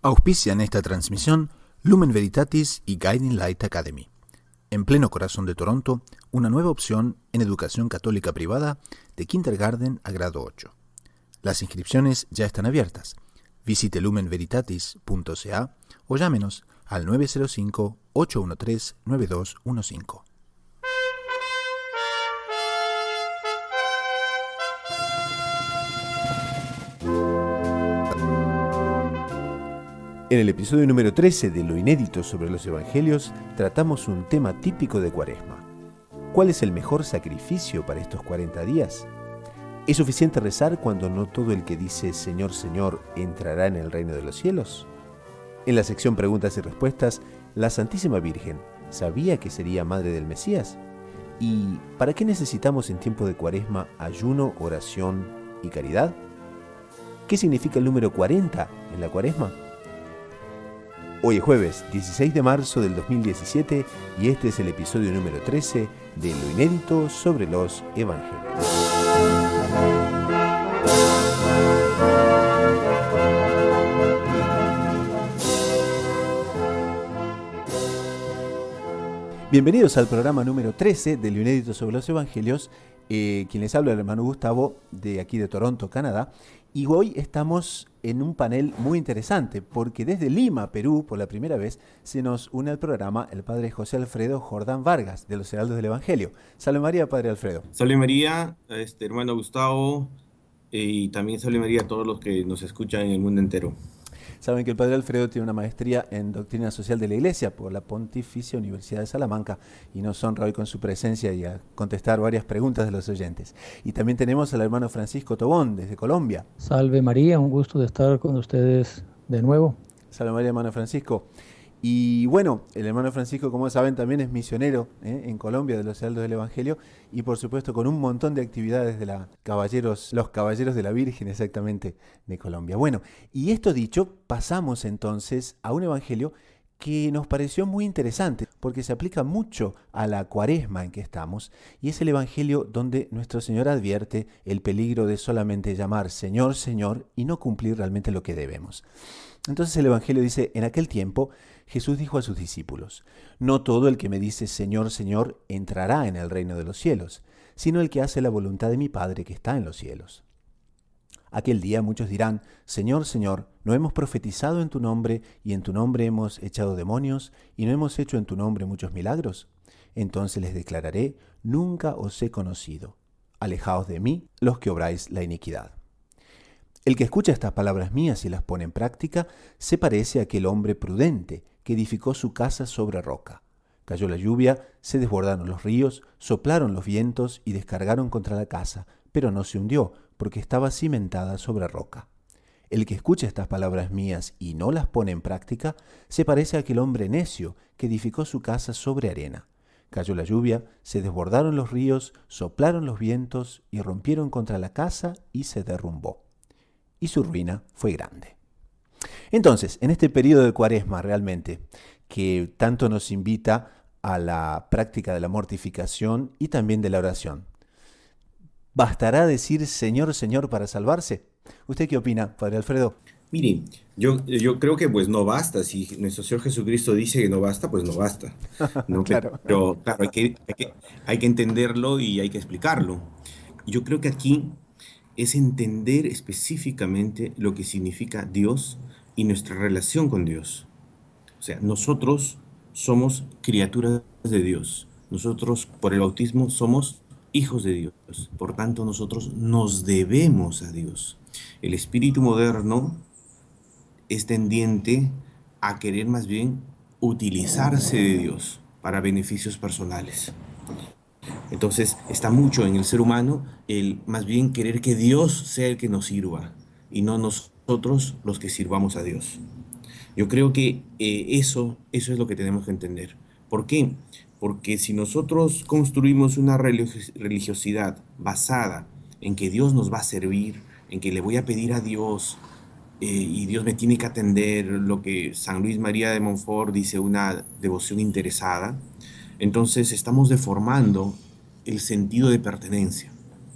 Auspician esta transmisión Lumen Veritatis y Guiding Light Academy. En pleno corazón de Toronto, una nueva opción en educación católica privada de kindergarten a grado 8. Las inscripciones ya están abiertas. Visite lumenveritatis.ca o llámenos al 905-813-9215. En el episodio número 13 de Lo Inédito sobre los Evangelios, tratamos un tema típico de Cuaresma. ¿Cuál es el mejor sacrificio para estos 40 días? ¿Es suficiente rezar cuando no todo el que dice Señor, Señor entrará en el reino de los cielos? En la sección Preguntas y Respuestas, la Santísima Virgen, ¿sabía que sería madre del Mesías? ¿Y para qué necesitamos en tiempo de Cuaresma ayuno, oración y caridad? ¿Qué significa el número 40 en la Cuaresma? Hoy es jueves 16 de marzo del 2017 y este es el episodio número 13 de Lo Inédito sobre los Evangelios. Bienvenidos al programa número 13 de Lo Inédito sobre los Evangelios. Quien les habla, el hermano Gustavo, de aquí de Toronto, Canadá. Y hoy estamos en un panel muy interesante, porque desde Lima, Perú, por la primera vez, se nos une al programa el padre José Alfredo Jordán Vargas, de los Heraldos del Evangelio. Salve María, padre Alfredo. Salve María, hermano Gustavo, y también salve María a todos los que nos escuchan en el mundo entero. Saben que el padre Alfredo tiene una maestría en Doctrina Social de la Iglesia por la Pontificia Universidad de Salamanca y nos honra hoy con su presencia y a contestar varias preguntas de los oyentes. Y también tenemos al hermano Francisco Tobón desde Colombia. Salve María, un gusto de estar con ustedes de nuevo. Salve María, hermano Francisco. Y bueno, el hermano Francisco, como saben, también es misionero en Colombia de los Heraldos del Evangelio y por supuesto con un montón de actividades de los Caballeros de la Virgen exactamente de Colombia. Bueno, y esto dicho, pasamos entonces a un evangelio que nos pareció muy interesante porque se aplica mucho a la Cuaresma en que estamos y es el evangelio donde nuestro Señor advierte el peligro de solamente llamar Señor, Señor y no cumplir realmente lo que debemos. Entonces el evangelio dice, en aquel tiempo Jesús dijo a sus discípulos, no todo el que me dice Señor, Señor entrará en el reino de los cielos, sino el que hace la voluntad de mi Padre que está en los cielos. Aquel día muchos dirán, Señor, Señor, ¿no hemos profetizado en tu nombre y en tu nombre hemos echado demonios y no hemos hecho en tu nombre muchos milagros? Entonces les declararé, nunca os he conocido. Alejaos de mí, los que obráis la iniquidad. El que escucha estas palabras mías y las pone en práctica, se parece a aquel hombre prudente que edificó su casa sobre roca. Cayó la lluvia, se desbordaron los ríos, soplaron los vientos y descargaron contra la casa, pero no se hundió, porque estaba cimentada sobre roca. El que escucha estas palabras mías y no las pone en práctica, se parece a aquel hombre necio que edificó su casa sobre arena. Cayó la lluvia, se desbordaron los ríos, soplaron los vientos y rompieron contra la casa y se derrumbó. Y su ruina fue grande. Entonces, en este periodo de Cuaresma realmente, que tanto nos invita a la práctica de la mortificación y también de la oración, ¿bastará decir Señor, Señor para salvarse? ¿Usted qué opina, padre Alfredo? Mire, yo creo que pues no basta. Si nuestro Señor Jesucristo dice que no basta, pues no basta, ¿no? Claro. Pero claro, hay que entenderlo y hay que explicarlo. Yo creo que aquí es entender específicamente lo que significa Dios y nuestra relación con Dios. O sea, nosotros somos criaturas de Dios. Nosotros, por el bautismo, somos hijos de Dios. Por tanto, nosotros nos debemos a Dios. El espíritu moderno es tendiente a querer más bien utilizarse de Dios para beneficios personales. Entonces está mucho en el ser humano el más bien querer que Dios sea el que nos sirva y no nosotros los que sirvamos a Dios. Yo creo que eso es lo que tenemos que entender. ¿Por qué? Porque si nosotros construimos una religiosidad basada en que Dios nos va a servir, en que le voy a pedir a Dios y Dios me tiene que atender, lo que San Luis María de Montfort dice, una devoción interesada, entonces estamos deformando el sentido de pertenencia.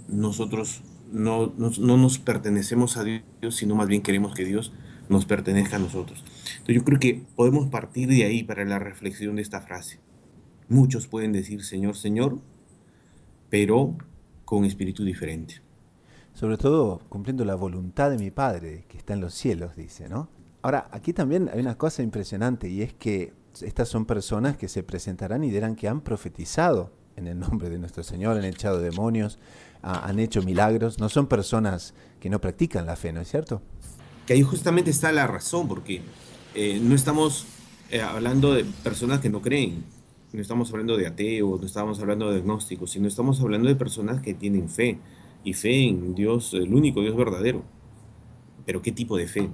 Nosotros no nos pertenecemos a Dios, sino más bien queremos que Dios nos pertenezca a nosotros. Entonces yo creo que podemos partir de ahí para la reflexión de esta frase. Muchos pueden decir Señor, Señor, pero con espíritu diferente. Sobre todo cumpliendo la voluntad de mi Padre que está en los cielos, dice, ¿no? Ahora, aquí también hay una cosa impresionante, y es que estas son personas que se presentarán y dirán que han profetizado en el nombre de nuestro Señor, han echado demonios, han hecho milagros. No son personas que no practican la fe, ¿no es cierto? Que ahí justamente está la razón, porque no estamos hablando de personas que no creen, no estamos hablando de ateos, no estamos hablando de agnósticos, sino estamos hablando de personas que tienen fe, y fe en Dios, el único Dios verdadero. Pero ¿qué tipo de fe?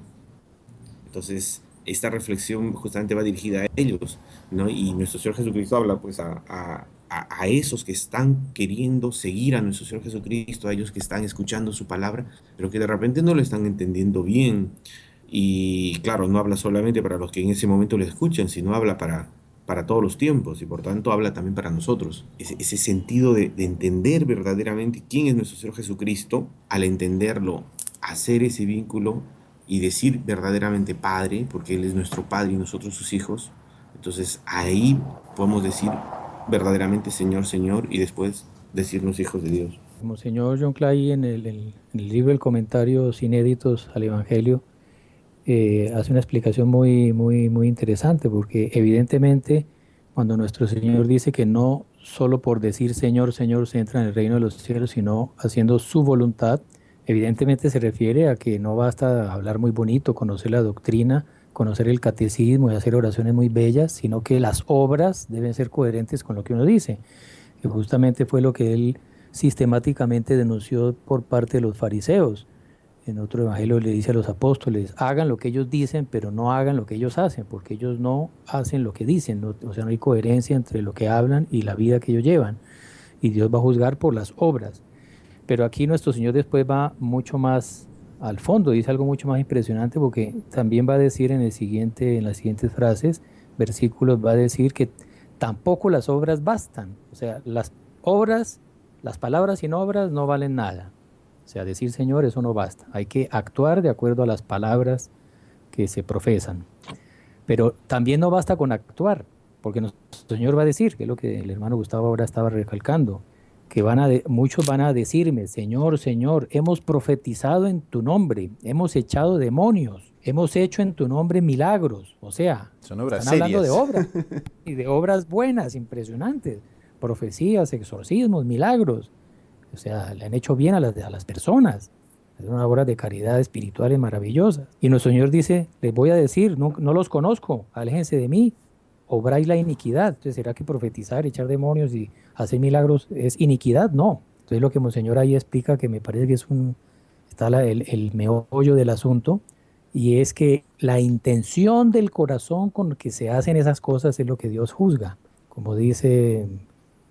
Entonces, esta reflexión justamente va dirigida a ellos, ¿no? Y nuestro Señor Jesucristo habla pues a esos que están queriendo seguir a nuestro Señor Jesucristo, a ellos que están escuchando su palabra, pero que de repente no lo están entendiendo bien. Y claro, no habla solamente para los que en ese momento le escuchan, sino habla para todos los tiempos, y por tanto habla también para nosotros. Ese sentido de entender verdaderamente quién es nuestro Señor Jesucristo, al entenderlo, hacer ese vínculo y decir verdaderamente Padre, porque Él es nuestro Padre y nosotros sus hijos. Entonces ahí podemos decir verdaderamente Señor, Señor, y después decirnos hijos de Dios. Monseñor John Clay en el libro El Comentarios Inéditos al Evangelio hace una explicación muy interesante, porque evidentemente cuando nuestro Señor dice que no solo por decir Señor, Señor se entra en el reino de los cielos, sino haciendo su voluntad, evidentemente se refiere a que no basta hablar muy bonito, conocer la doctrina, conocer el catecismo y hacer oraciones muy bellas, sino que las obras deben ser coherentes con lo que uno dice, que justamente fue lo que él sistemáticamente denunció por parte de los fariseos. En otro evangelio le dice a los apóstoles, hagan lo que ellos dicen, pero no hagan lo que ellos hacen, porque ellos no hacen lo que dicen, o sea, no hay coherencia entre lo que hablan y la vida que ellos llevan, y Dios va a juzgar por las obras. Pero aquí nuestro Señor después va mucho más al fondo, dice algo mucho más impresionante, porque también va a decir en las siguientes frases, versículos, va a decir que tampoco las obras bastan, o sea, las obras, las palabras sin obras no valen nada. O sea, decir Señor, eso no basta. Hay que actuar de acuerdo a las palabras que se profesan. Pero también no basta con actuar, porque nuestro Señor va a decir, que es lo que el hermano Gustavo ahora estaba recalcando, que muchos van a decirme, Señor, Señor, hemos profetizado en tu nombre, hemos echado demonios, hemos hecho en tu nombre milagros. O sea, son obras están hablando serias. de obras, y de obras buenas, impresionantes, profecías, exorcismos, milagros. O sea, le han hecho bien a las personas. Es una obra de caridad espirituales maravillosas. Y nuestro Señor dice, les voy a decir, no los conozco, aléjense de mí, obráis la iniquidad. Entonces, ¿será que profetizar, echar demonios y hacer milagros es iniquidad? No. Entonces, lo que Monseñor ahí explica, que me parece que está el meollo del asunto, y es que la intención del corazón con que se hacen esas cosas es lo que Dios juzga. Como dice,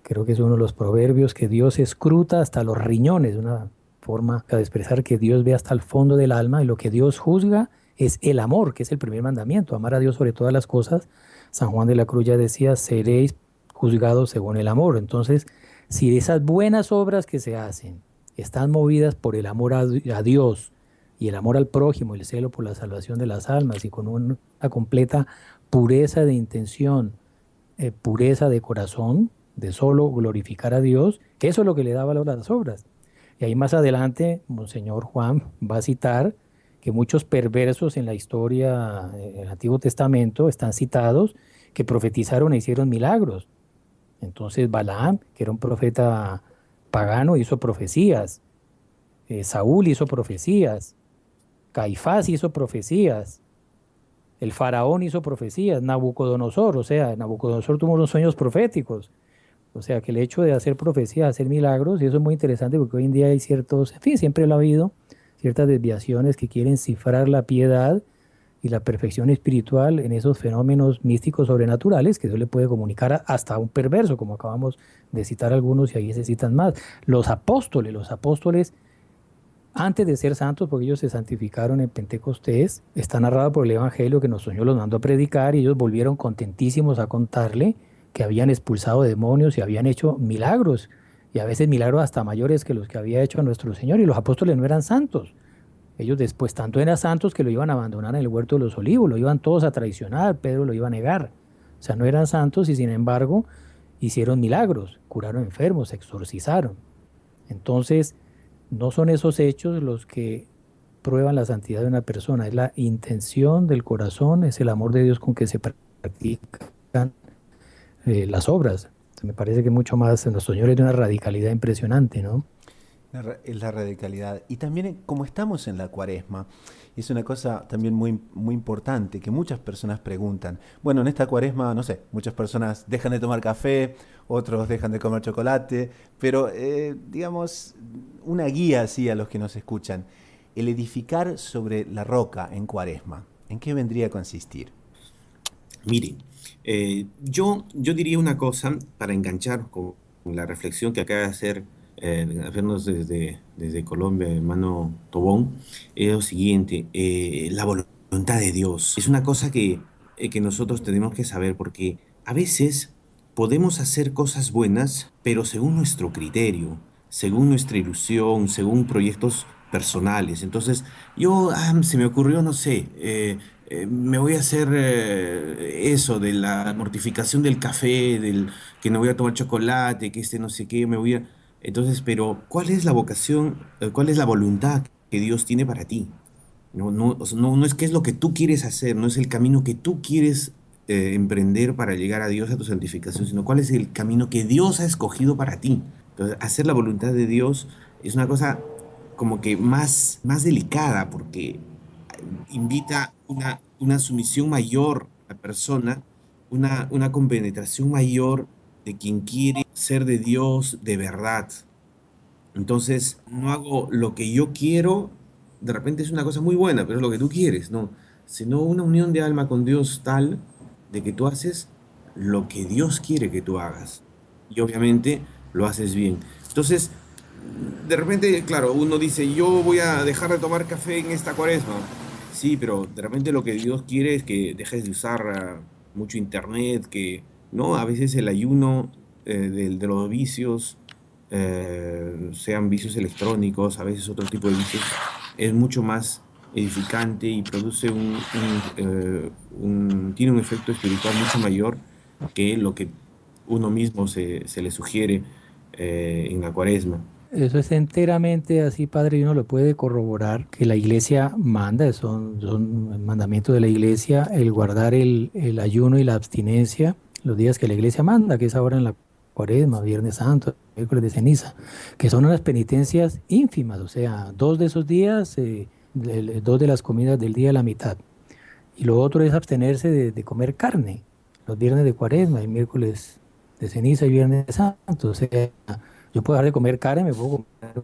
creo que es uno de los proverbios, que Dios escruta hasta los riñones, una forma de expresar que Dios ve hasta el fondo del alma, y lo que Dios juzga es el amor, que es el primer mandamiento, amar a Dios sobre todas las cosas. San Juan de la Cruz ya decía, seréis juzgados según el amor. Entonces, si esas buenas obras que se hacen están movidas por el amor a Dios y el amor al prójimo, el celo por la salvación de las almas, y con una completa pureza de intención, pureza de corazón, de solo glorificar a Dios, eso es lo que le da valor a las obras. Y ahí más adelante, Monseñor Juan va a citar que muchos perversos en la historia del Antiguo Testamento están citados, que profetizaron e hicieron milagros. Entonces Balaam, que era un profeta pagano, hizo profecías. Saúl hizo profecías. Caifás hizo profecías. El faraón hizo profecías. Nabucodonosor, o sea, Nabucodonosor tuvo unos sueños proféticos. O sea, que el hecho de hacer profecías, hacer milagros, y eso es muy interesante porque hoy en día hay ciertos, en fin, siempre lo ha habido, ciertas desviaciones que quieren cifrar la piedad y la perfección espiritual en esos fenómenos místicos sobrenaturales, que eso le puede comunicar hasta a un perverso, como acabamos de citar algunos y ahí se citan más. Los apóstoles, antes de ser santos, porque ellos se santificaron en Pentecostés, está narrado por el Evangelio que nuestro Señor los mandó a predicar, y ellos volvieron contentísimos a contarle que habían expulsado demonios y habían hecho milagros, y a veces milagros hasta mayores que los que había hecho nuestro Señor, y los apóstoles no eran santos. Ellos después, tanto eran santos que lo iban a abandonar en el huerto de los olivos, lo iban todos a traicionar, Pedro lo iba a negar. O sea, no eran santos y sin embargo hicieron milagros, curaron enfermos, exorcizaron. Entonces, no son esos hechos los que prueban la santidad de una persona, es la intención del corazón, es el amor de Dios con que se practican las obras. Me parece que mucho más, nuestro Señor es de una radicalidad impresionante, ¿no? Es la radicalidad. Y también como estamos en la Cuaresma, es una cosa también muy, muy importante que muchas personas preguntan. Bueno, en esta Cuaresma, no sé, muchas personas dejan de tomar café, otros dejan de comer chocolate, pero digamos, una guía así a los que nos escuchan. El edificar sobre la roca en Cuaresma, ¿en qué vendría a consistir? Mire, yo diría una cosa para enganchar con la reflexión que acaba de hacernos desde Colombia, hermano Tobón, es lo siguiente, la voluntad de Dios. Es una cosa que nosotros tenemos que saber porque a veces podemos hacer cosas buenas, pero según nuestro criterio, según nuestra ilusión, según proyectos personales. Entonces, se me ocurrió, no sé, me voy a hacer eso de la mortificación del café, del que no voy a tomar chocolate, que no sé qué, me voy a... Entonces, pero ¿cuál es la vocación, cuál es la voluntad que Dios tiene para ti? No, o sea, no es qué es lo que tú quieres hacer, no es el camino que tú quieres emprender para llegar a Dios, a tu santificación, sino cuál es el camino que Dios ha escogido para ti. Entonces, hacer la voluntad de Dios es una cosa como que más delicada porque invita una sumisión mayor a la persona, una compenetración mayor de quien quiere ser de Dios de verdad. Entonces, no hago lo que yo quiero, de repente es una cosa muy buena, pero es lo que tú quieres, ¿no? Sino una unión de alma con Dios tal de que tú haces lo que Dios quiere que tú hagas. Y obviamente lo haces bien. Entonces, de repente, claro, uno dice, yo voy a dejar de tomar café en esta Cuaresma. Sí, pero de repente lo que Dios quiere es que dejes de usar mucho internet, que, ¿no? A veces el ayuno de los vicios, sean vicios electrónicos, a veces otro tipo de vicios, es mucho más edificante y produce tiene un efecto espiritual mucho mayor que lo que uno mismo se le sugiere en la Cuaresma. Eso es enteramente así, padre, y uno lo puede corroborar que la iglesia manda, son mandamientos de la iglesia, el guardar el ayuno y la abstinencia, los días que la iglesia manda, que es ahora en la Cuaresma, Viernes Santo, miércoles de ceniza, que son unas penitencias ínfimas, o sea, 2 de esos días, 2 de las comidas del día, la mitad. Y lo otro es abstenerse de comer carne, los viernes de Cuaresma, el miércoles de ceniza y Viernes Santo, o sea, yo puedo dejar de comer carne, me puedo comer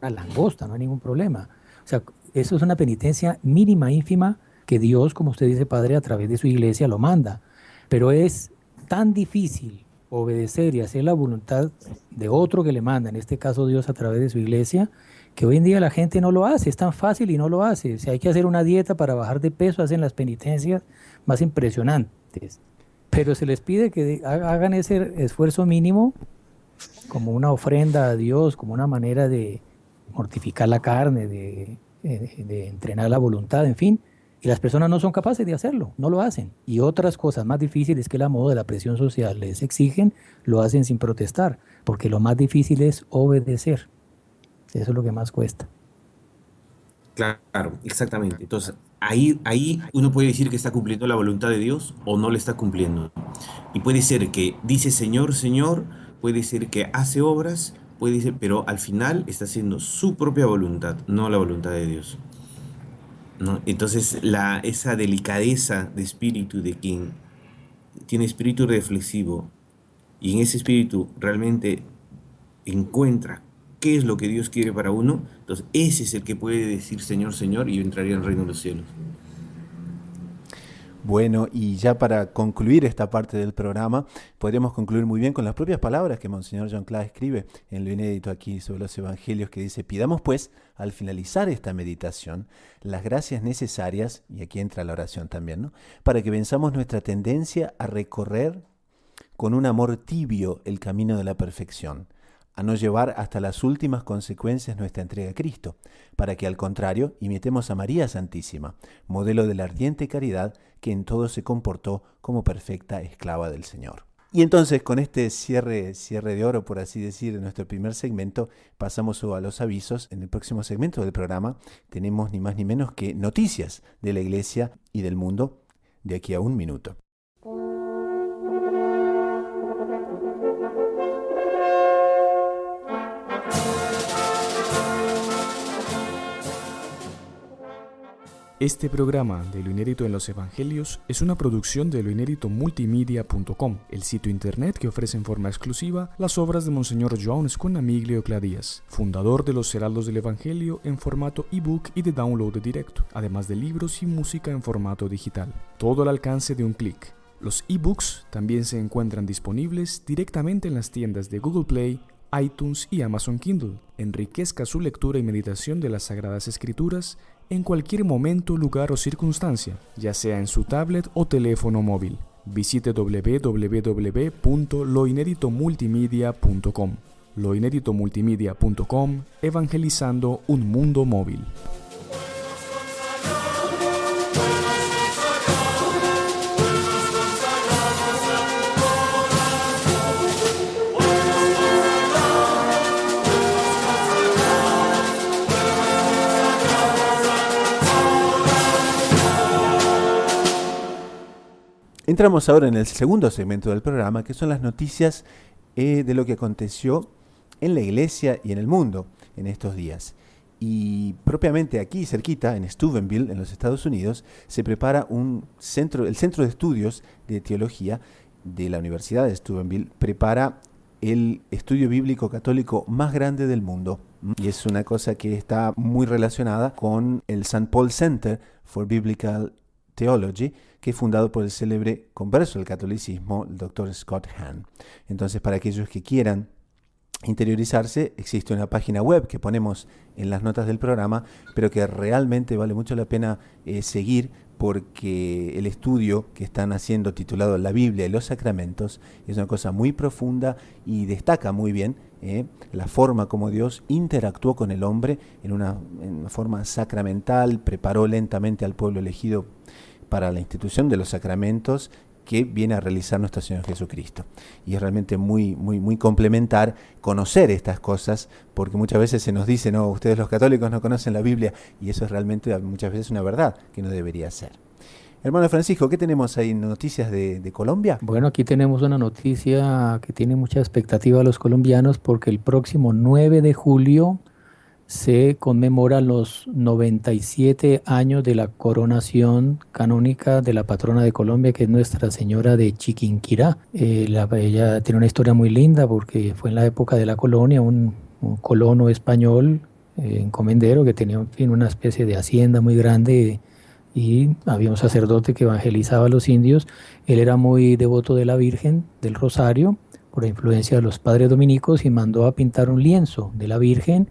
una langosta, no hay ningún problema. O sea, eso es una penitencia mínima, ínfima, que Dios, como usted dice, Padre, a través de su iglesia lo manda. Pero es tan difícil obedecer y hacer la voluntad de otro que le manda, en este caso Dios a través de su iglesia, que hoy en día la gente no lo hace, es tan fácil y no lo hace. Si hay que hacer una dieta para bajar de peso, hacen las penitencias más impresionantes. Pero se les pide que hagan ese esfuerzo mínimo como una ofrenda a Dios, como una manera de mortificar la carne, de entrenar la voluntad, en fin. Y las personas no son capaces de hacerlo, no lo hacen. Y otras cosas más difíciles que la moda, la presión social les exigen, lo hacen sin protestar, porque lo más difícil es obedecer. Eso es lo que más cuesta. Claro, exactamente. Entonces, ahí uno puede decir que está cumpliendo la voluntad de Dios o no le está cumpliendo. Y puede ser que dice Señor, Señor, puede ser que hace obras, puede ser, pero al final está haciendo su propia voluntad, no la voluntad de Dios, ¿no? Entonces, esa delicadeza de espíritu de quien tiene espíritu reflexivo y en ese espíritu realmente encuentra qué es lo que Dios quiere para uno, entonces ese es el que puede decir Señor, Señor, y yo entraría en el reino de los cielos. Bueno, y ya para concluir esta parte del programa, podríamos concluir muy bien con las propias palabras que Monseñor John Clare escribe en lo inédito aquí sobre los evangelios, que dice: pidamos pues, al finalizar esta meditación, las gracias necesarias, y aquí entra la oración también, ¿no?, para que venzamos nuestra tendencia a recorrer con un amor tibio el camino de la perfección, a no llevar hasta las últimas consecuencias nuestra entrega a Cristo, para que al contrario imitemos a María Santísima, modelo de la ardiente caridad que en todo se comportó como perfecta esclava del Señor. Y entonces con este cierre de oro, por así decir, de nuestro primer segmento, pasamos a los avisos. En el próximo segmento del programa tenemos ni más ni menos que noticias de la Iglesia y del mundo de aquí a un minuto. Este programa de Lo Inédito en los Evangelios es una producción de loinéditomultimedia.com, el sitio internet que ofrece en forma exclusiva las obras de Monseñor João Escunamiglio Cladías, fundador de los Heraldos del Evangelio en formato ebook y de download directo, además de libros y música en formato digital. Todo al alcance de un clic. Los ebooks también se encuentran disponibles directamente en las tiendas de Google Play, iTunes y Amazon Kindle. Enriquezca su lectura y meditación de las Sagradas Escrituras en cualquier momento, lugar o circunstancia, ya sea en su tablet o teléfono móvil. Visite www.loinéditomultimedia.com. Loinéditomultimedia.com, evangelizando un mundo móvil. Entramos ahora en el segundo segmento del programa, que son las noticias de lo que aconteció en la iglesia y en el mundo en estos días. Y propiamente aquí, cerquita, en Steubenville, en los Estados Unidos, se prepara el Centro de Estudios de Teología de la Universidad de Steubenville, prepara el estudio bíblico católico más grande del mundo. Y es una cosa que está muy relacionada con el St. Paul Center for Biblical Theology, que es fundado por el célebre converso del catolicismo, el Dr. Scott Hahn. Entonces, para aquellos que quieran interiorizarse, existe una página web que ponemos en las notas del programa, pero que realmente vale mucho la pena seguir, porque el estudio que están haciendo, titulado La Biblia y los Sacramentos, es una cosa muy profunda y destaca muy bien la forma como Dios interactuó con el hombre en una forma sacramental, preparó lentamente al pueblo elegido para la institución de los sacramentos que viene a realizar nuestro Señor Jesucristo. Y es realmente muy complementar conocer estas cosas, porque muchas veces se nos dice, no, ustedes los católicos no conocen la Biblia, y eso es realmente muchas veces una verdad que no debería ser. Hermano Francisco, ¿qué tenemos ahí? ¿Noticias de Colombia? Bueno, aquí tenemos una noticia que tiene mucha expectativa a los colombianos, porque el próximo 9 de julio se conmemoran los 97 años de la coronación canónica de la patrona de Colombia, que es Nuestra Señora de Chiquinquirá. Ella tiene una historia muy linda, porque fue en la época de la colonia un colono español, encomendero, que tenía, en fin, una especie de hacienda muy grande, y había un sacerdote que evangelizaba a los indios. Él era muy devoto de la Virgen del Rosario, por la influencia de los padres dominicos, y mandó a pintar un lienzo de la Virgen,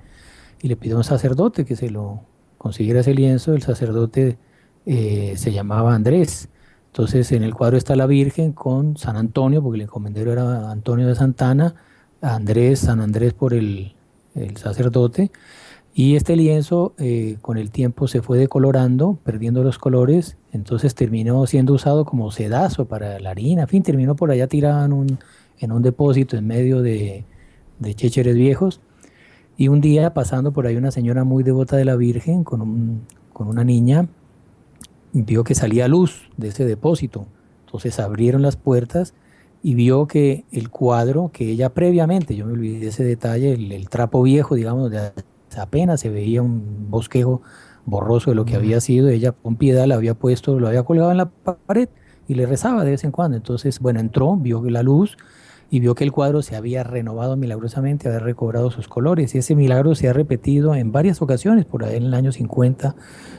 y le pidió a un sacerdote que se lo consiguiera ese lienzo. El sacerdote se llamaba Andrés. Entonces, en el cuadro está la Virgen con San Antonio, porque el encomendero era Antonio de Santana, San Andrés por el sacerdote. Y este lienzo con el tiempo se fue decolorando, perdiendo los colores. Entonces terminó siendo usado como sedazo para la harina. En fin, terminó por allá tirado en un depósito en medio de chécheres viejos. Y un día, pasando por ahí, una señora muy devota de la Virgen con una niña, vio que salía luz de ese depósito. Entonces abrieron las puertas y vio que el cuadro que ella previamente, yo me olvidé de ese detalle, el trapo viejo, digamos, donde apenas se veía un bosquejo borroso de lo que había sido, ella con piedad lo había colgado en la pared y le rezaba de vez en cuando. Entonces, bueno, entró, vio la luz y vio que el cuadro se había renovado milagrosamente, había recobrado sus colores, y ese milagro se ha repetido en varias ocasiones. Por ahí en el año 50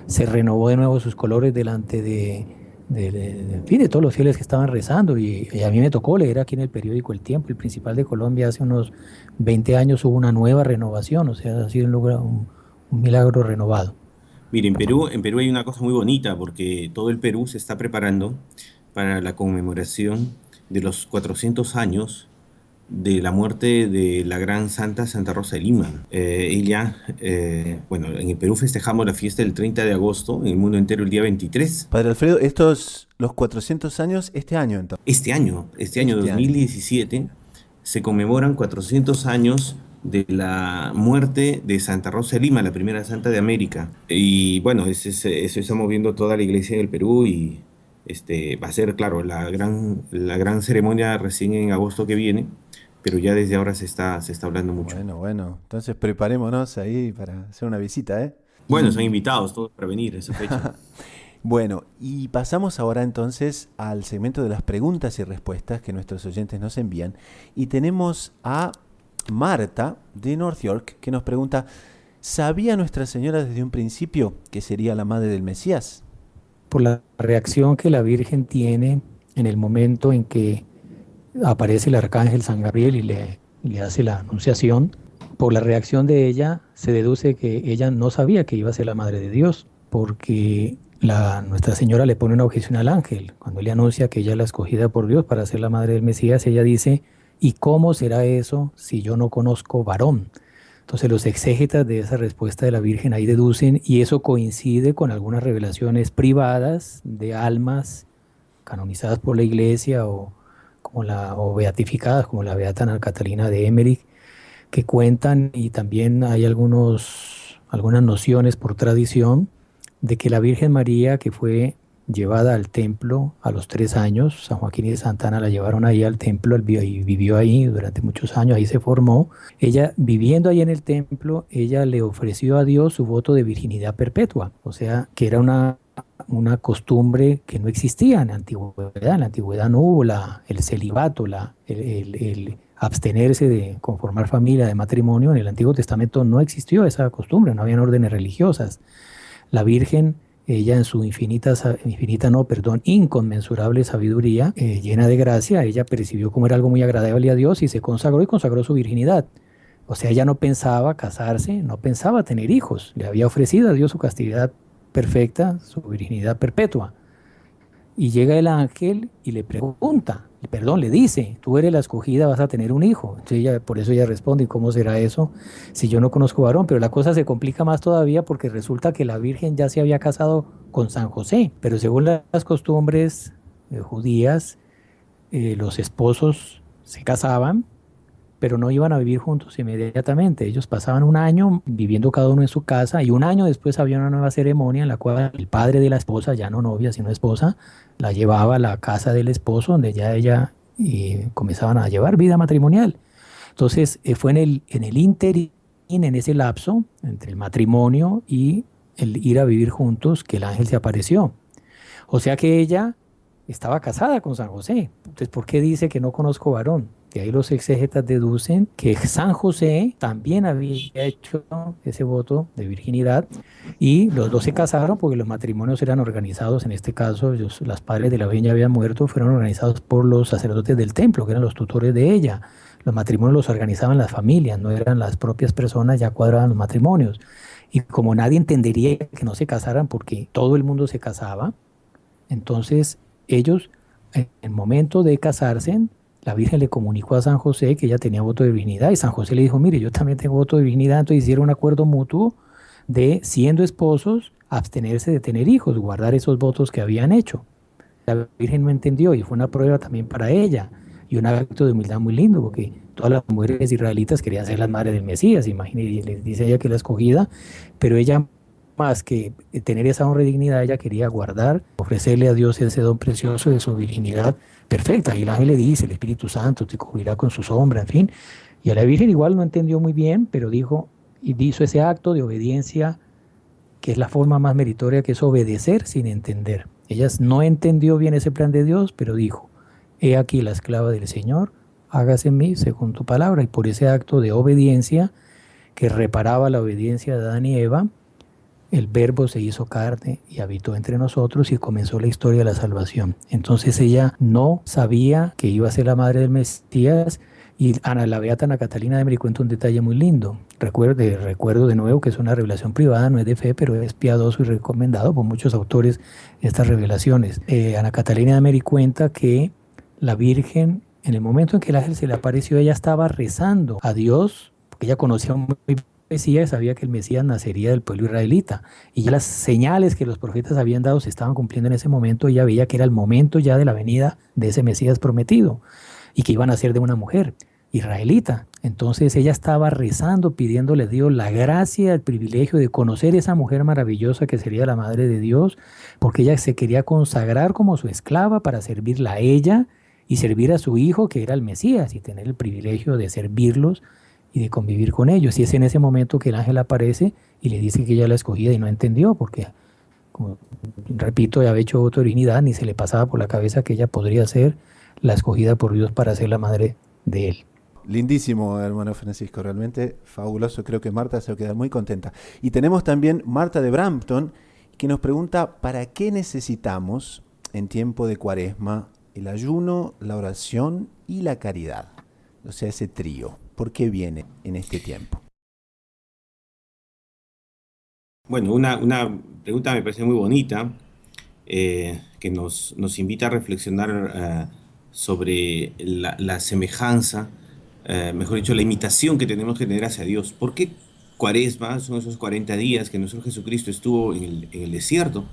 se renovó de nuevo sus colores delante en fin, de todos los fieles que estaban rezando, y a mí me tocó leer aquí en el periódico El Tiempo, el principal de Colombia, hace unos 20 años hubo una nueva renovación, o sea, ha sido un milagro renovado. Mire, en Perú hay una cosa muy bonita, porque todo el Perú se está preparando para la conmemoración de los 400 años de la muerte de la gran santa Santa Rosa de Lima. Bueno, en el Perú festejamos la fiesta del 30 de agosto, en el mundo entero el día 23. Padre Alfredo, estos, los 400 años, este año entonces. Este año 2017, se conmemoran 400 años de la muerte de Santa Rosa de Lima, la primera santa de América. Y bueno, eso estamos viendo toda la iglesia del Perú y va a ser, claro, la gran ceremonia recién en agosto que viene, pero ya desde ahora se está hablando mucho. Bueno, entonces preparémonos ahí para hacer una visita, ¿eh? Bueno, son invitados todos para venir a esa fecha. Bueno, y pasamos ahora entonces al segmento de las preguntas y respuestas que nuestros oyentes nos envían. Y tenemos a Marta de North York que nos pregunta: ¿sabía Nuestra Señora desde un principio que sería la madre del Mesías? Por la reacción que la Virgen tiene en el momento en que aparece el arcángel San Gabriel y le hace la anunciación, por la reacción de ella se deduce que ella no sabía que iba a ser la madre de Dios, porque Nuestra Señora le pone una objeción al ángel. Cuando le anuncia que ella es la escogida por Dios para ser la madre del Mesías, ella dice: ¿y cómo será eso si yo no conozco varón? Entonces los exégetas de esa respuesta de la Virgen ahí deducen, y eso coincide con algunas revelaciones privadas de almas canonizadas por la Iglesia o beatificadas, como la beata Ana Catalina de Emmerich, que cuentan, y también hay algunas nociones por tradición, de que la Virgen María, que fue llevada al templo a los 3 años, San Joaquín y Santa Ana la llevaron ahí al templo y vivió ahí durante muchos años, ahí se formó. Ella, viviendo ahí en el templo, ella le ofreció a Dios su voto de virginidad perpetua, o sea, que era una costumbre que no existía en la antigüedad. En la antigüedad no hubo el celibato, el abstenerse de conformar familia, de matrimonio. En el Antiguo Testamento no existió esa costumbre, no habían órdenes religiosas. La Virgen, ella en su inconmensurable sabiduría, llena de gracia, ella percibió como era algo muy agradable a Dios y se consagró su virginidad. O sea, ella no pensaba casarse, no pensaba tener hijos. Le había ofrecido a Dios su castidad perfecta, su virginidad perpetua. Y llega el ángel y le le dice: tú eres la escogida, vas a tener un hijo. Entonces por eso ella responde: ¿y cómo será eso si yo no conozco varón? Pero la cosa se complica más todavía, porque resulta que la Virgen ya se había casado con San José, pero según las costumbres judías, los esposos se casaban, pero no iban a vivir juntos inmediatamente. Ellos pasaban un año viviendo cada uno en su casa, y un año después había una nueva ceremonia en la cual el padre de la esposa, ya no novia sino esposa, la llevaba a la casa del esposo, donde ya ella comenzaban a llevar vida matrimonial. Entonces fue en el ínterin, en ese lapso entre el matrimonio y el ir a vivir juntos, que el ángel se apareció. O sea que ella estaba casada con San José. Entonces, ¿por qué dice que no conozco varón? De ahí los exégetas deducen que San José también había hecho ese voto de virginidad, y los dos se casaron porque los matrimonios eran organizados. En este caso, los padres de la Virgen ya habían muerto, fueron organizados por los sacerdotes del templo, que eran los tutores de ella. Los matrimonios los organizaban las familias, no eran las propias personas, ya cuadraban los matrimonios. Y como nadie entendería que no se casaran porque todo el mundo se casaba, entonces ellos, en el momento de casarse, la Virgen le comunicó a San José que ella tenía voto de virginidad, y San José le dijo: mire, yo también tengo voto de virginidad. Entonces hicieron un acuerdo mutuo de, siendo esposos, abstenerse de tener hijos, guardar esos votos que habían hecho. La Virgen no entendió, y fue una prueba también para ella, y un acto de humildad muy lindo, porque todas las mujeres israelitas querían ser las madres del Mesías, imagínense, y les dice ella que la escogida, pero ella, más que tener esa honra y dignidad, ella quería guardar, ofrecerle a Dios ese don precioso de su virginidad perfecta. Y el ángel le dice: el Espíritu Santo te cubrirá con su sombra, en fin. Y a la Virgen igual no entendió muy bien, pero dijo, y hizo ese acto de obediencia, que es la forma más meritoria, que es obedecer sin entender. Ella no entendió bien ese plan de Dios, pero dijo: he aquí la esclava del Señor, hágase en mí según tu palabra. Y por ese acto de obediencia, que reparaba la obediencia de Adán y Eva, el Verbo se hizo carne y habitó entre nosotros, y comenzó la historia de la salvación. Entonces ella no sabía que iba a ser la madre del Mesías. Y la beata Ana Catalina de Emmerich cuenta un detalle muy lindo. Recuerdo de nuevo que es una revelación privada, no es de fe, pero es piadoso y recomendado por muchos autores estas revelaciones. Ana Catalina de Emmerich cuenta que la Virgen, En el momento en que el ángel se le apareció, ella estaba rezando a Dios, porque ella conocía muy bien al Mesías y sabía que el Mesías nacería del pueblo israelita. Y ya las señales que los profetas habían dado se estaban cumpliendo en ese momento. Ella veía que era el momento ya de la venida de ese Mesías prometido y que iban a ser de una mujer israelita. Entonces ella estaba rezando, pidiéndole a Dios la gracia, el privilegio de conocer esa mujer maravillosa que sería la madre de Dios, porque ella se quería consagrar como su esclava para servirla a ella y servir a su hijo, que era el Mesías, y tener el privilegio de servirlos y de convivir con ellos. Y es en ese momento que el ángel aparece y le dice que ella la escogida y no entendió, porque, como repito, ya había hecho autorinidad, ni se le pasaba por la cabeza que ella podría ser la escogida por Dios para ser la madre de él. Lindísimo, hermano Francisco, realmente fabuloso. Creo que Marta se va a quedar muy contenta. Y tenemos también Marta de Brampton, que nos pregunta, ¿para qué necesitamos en tiempo de Cuaresma el ayuno, la oración y la caridad? O sea, ese trío. ¿Por qué viene en este tiempo? Bueno, una pregunta me parece muy bonita, que nos invita a reflexionar sobre la semejanza, mejor dicho, la imitación que tenemos que tener hacia Dios. ¿Por qué Cuaresma? Son esos 40 días que nuestro Jesucristo estuvo en el desierto,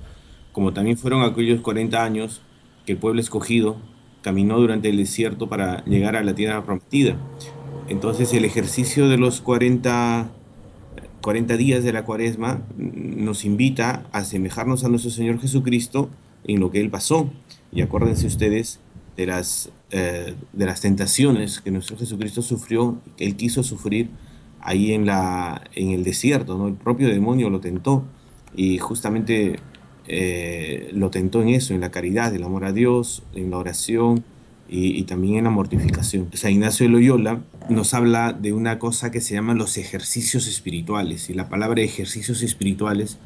como también fueron aquellos 40 años que el pueblo escogido caminó durante el desierto para llegar a la tierra prometida. Entonces el ejercicio de los 40 días de la Cuaresma nos invita a asemejarnos a nuestro Señor Jesucristo en lo que Él pasó. Y acuérdense ustedes de las tentaciones que nuestro Jesucristo sufrió, que Él quiso sufrir ahí en el desierto, ¿no? El propio demonio lo tentó y justamente lo tentó en eso, en la caridad, el amor a Dios, en la oración y también en la mortificación. San Ignacio de Loyola nos habla de una cosa que se llaman los ejercicios espirituales, y la palabra ejercicios espirituales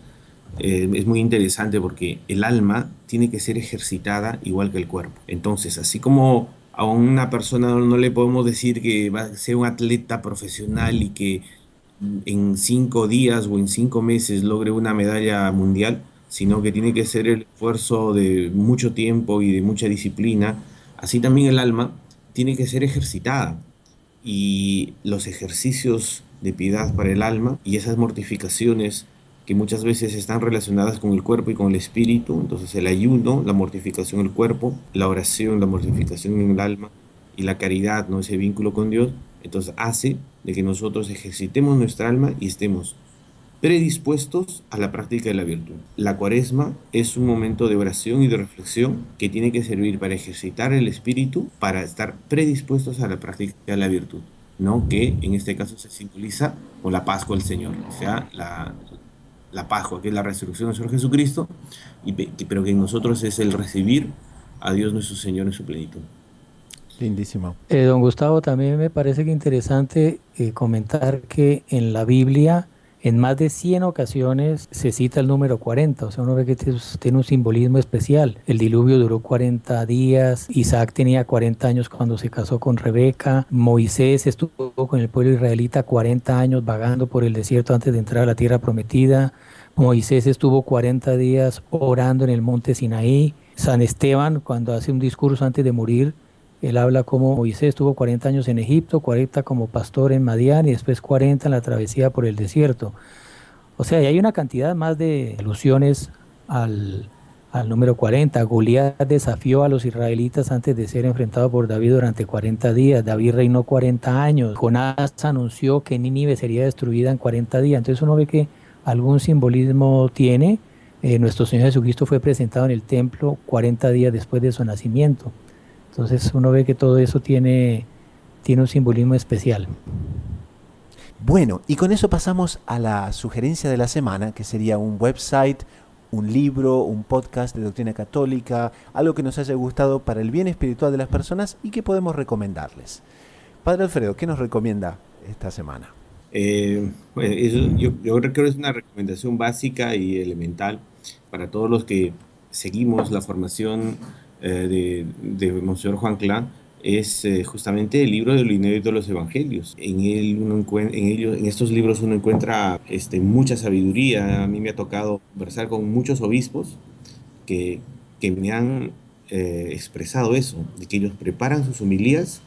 es muy interesante porque el alma tiene que ser ejercitada igual que el cuerpo. Entonces, así como a una persona no le podemos decir que va a ser un atleta profesional y que en 5 días o en 5 meses logre una medalla mundial, sino que tiene que ser el esfuerzo de mucho tiempo y de mucha disciplina, así también el alma tiene que ser ejercitada. Y los ejercicios de piedad para el alma y esas mortificaciones que muchas veces están relacionadas con el cuerpo y con el espíritu, entonces el ayuno, la mortificación del cuerpo, la oración, la mortificación en el alma y la caridad, ¿no? Ese vínculo con Dios, entonces hace de que nosotros ejercitemos nuestra alma y estemos predispuestos a la práctica de la virtud. La Cuaresma es un momento de oración y de reflexión que tiene que servir para ejercitar el espíritu, para estar predispuestos a la práctica de la virtud, ¿no? Que en este caso se simboliza con la Pascua del Señor, o sea, la Pascua, que es la resurrección de Señor Jesucristo, pero que en nosotros es el recibir a Dios nuestro Señor en su plenitud. Lindísimo. Don Gustavo, también me parece que interesante comentar que en la Biblia en más de 100 ocasiones se cita el número 40, o sea, uno ve que tiene un simbolismo especial. El diluvio duró 40 días, Isaac tenía 40 años cuando se casó con Rebeca, Moisés estuvo con el pueblo israelita 40 años vagando por el desierto antes de entrar a la tierra prometida, Moisés estuvo 40 días orando en el monte Sinaí, San Esteban cuando hace un discurso antes de morir, él habla como Moisés estuvo 40 años en Egipto, 40 como pastor en Madián y después 40 en la travesía por el desierto. O sea, y hay una cantidad más de alusiones al número 40. Goliat desafió a los israelitas antes de ser enfrentado por David durante 40 días. David reinó 40 años. Jonás anunció que Nínive sería destruida en 40 días. Entonces uno ve que algún simbolismo tiene. Nuestro Señor Jesucristo fue presentado en el templo 40 días después de su nacimiento. Entonces uno ve que todo eso tiene un simbolismo especial. Bueno, y con eso pasamos a la sugerencia de la semana, que sería un website, un libro, un podcast de doctrina católica, algo que nos haya gustado para el bien espiritual de las personas y que podemos recomendarles. Padre Alfredo, ¿qué nos recomienda esta semana? Bueno, yo creo que es una recomendación básica y elemental para todos los que seguimos la formación de Monseñor Juan Clá, es justamente el libro de lo inédito de los evangelios. En estos libros uno encuentra mucha sabiduría. A mí me ha tocado conversar con muchos obispos que me han expresado eso, de que ellos preparan sus homilías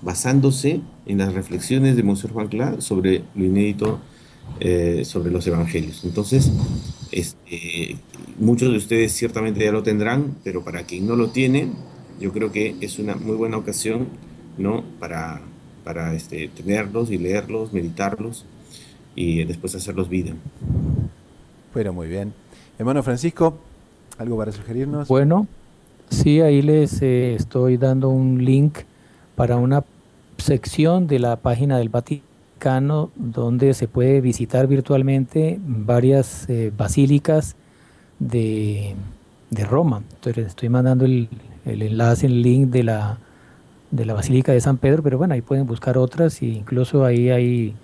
basándose en las reflexiones de Monseñor Juan Cla sobre lo inédito sobre los evangelios. Entonces, muchos de ustedes ciertamente ya lo tendrán, pero para quien no lo tiene, yo creo que es una muy buena ocasión, ¿no? para tenerlos y leerlos, meditarlos y después hacerlos vida. Pero muy bien. Hermano Francisco, ¿algo para sugerirnos? Bueno, sí, ahí les estoy dando un link para una sección de la página del Vaticano donde se puede visitar virtualmente varias basílicas de Roma. Entonces les estoy mandando el enlace, el link de la Basílica de San Pedro, pero bueno, ahí pueden buscar otras e incluso ahí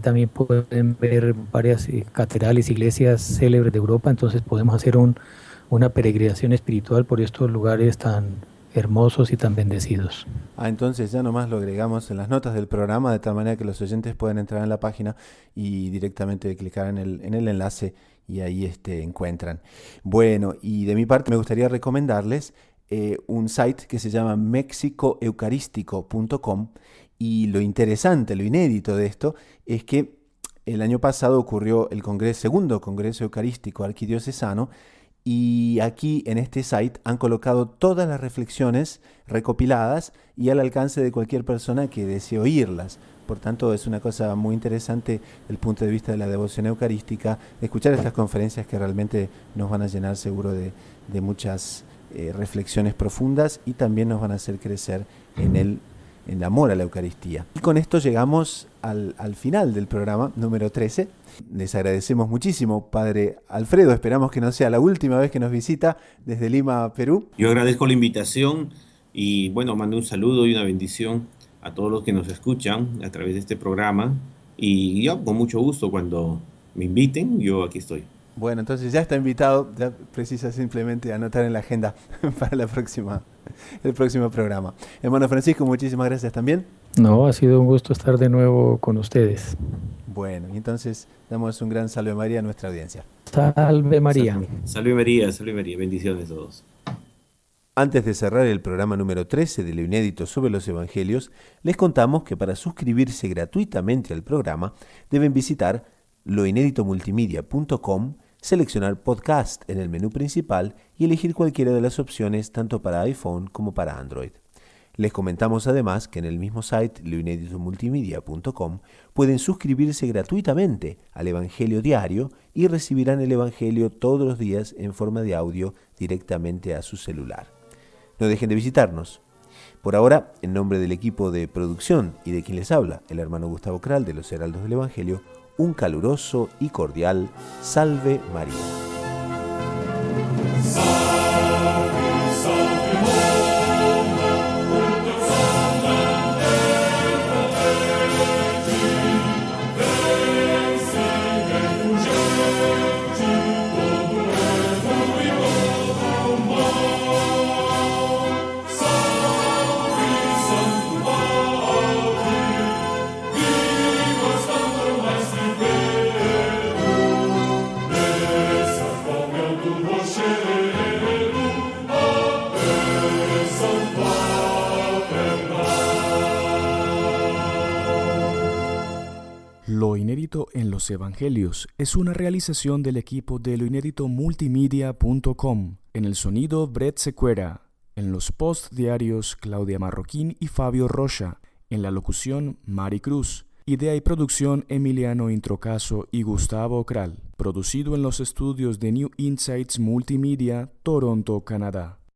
también pueden ver varias catedrales, iglesias célebres de Europa, entonces podemos hacer una peregrinación espiritual por estos lugares tan hermosos y tan bendecidos. Entonces ya nomás lo agregamos en las notas del programa, de tal manera que los oyentes pueden entrar en la página y directamente clicar en el enlace y ahí encuentran. Bueno, y de mi parte me gustaría recomendarles un site que se llama mexicoeucarístico.com, y lo interesante, lo inédito de esto es que el año pasado ocurrió el segundo Congreso Eucarístico Arquidiocesano, y aquí en este site han colocado todas las reflexiones recopiladas y al alcance de cualquier persona que desee oírlas. Por tanto, es una cosa muy interesante desde el punto de vista de la devoción eucarística, de escuchar estas conferencias que realmente nos van a llenar seguro de muchas reflexiones profundas, y también nos van a hacer crecer en el amor a la Eucaristía. Y con esto llegamos al final del programa número 13. Les agradecemos muchísimo, Padre Alfredo. Esperamos que no sea la última vez que nos visita desde Lima, Perú. Yo agradezco la invitación y bueno, mando un saludo y una bendición a todos los que nos escuchan a través de este programa. Y yo con mucho gusto, cuando me inviten, yo aquí estoy. Bueno, entonces ya está invitado, ya precisa simplemente anotar en la agenda para el próximo programa. Hermano Francisco, muchísimas gracias también. No, ha sido un gusto estar de nuevo con ustedes. Bueno, y entonces damos un gran salve María a nuestra audiencia. Salve María. Salve María, salve María. Bendiciones a todos. Antes de cerrar el programa número 13 de lo inédito sobre los evangelios, les contamos que para suscribirse gratuitamente al programa deben visitar loinéditomultimedia.com, seleccionar podcast en el menú principal y elegir cualquiera de las opciones tanto para iPhone como para Android. Les comentamos además que en el mismo site loinéditomultimedia.com pueden suscribirse gratuitamente al Evangelio Diario y recibirán el Evangelio todos los días en forma de audio directamente a su celular. No dejen de visitarnos. Por ahora, en nombre del equipo de producción y de quien les habla, el hermano Gustavo Kral de los Heraldos del Evangelio, un caluroso y cordial Salve María. Lo inédito en los evangelios es una realización del equipo de loinéditomultimedia.com. En el sonido, Brett Sequera. En los posts diarios, Claudia Marroquín y Fabio Rocha. En la locución, Mari Cruz. Idea y producción, Emiliano Introcaso y Gustavo Kral. Producido en los estudios de New Insights Multimedia, Toronto, Canadá.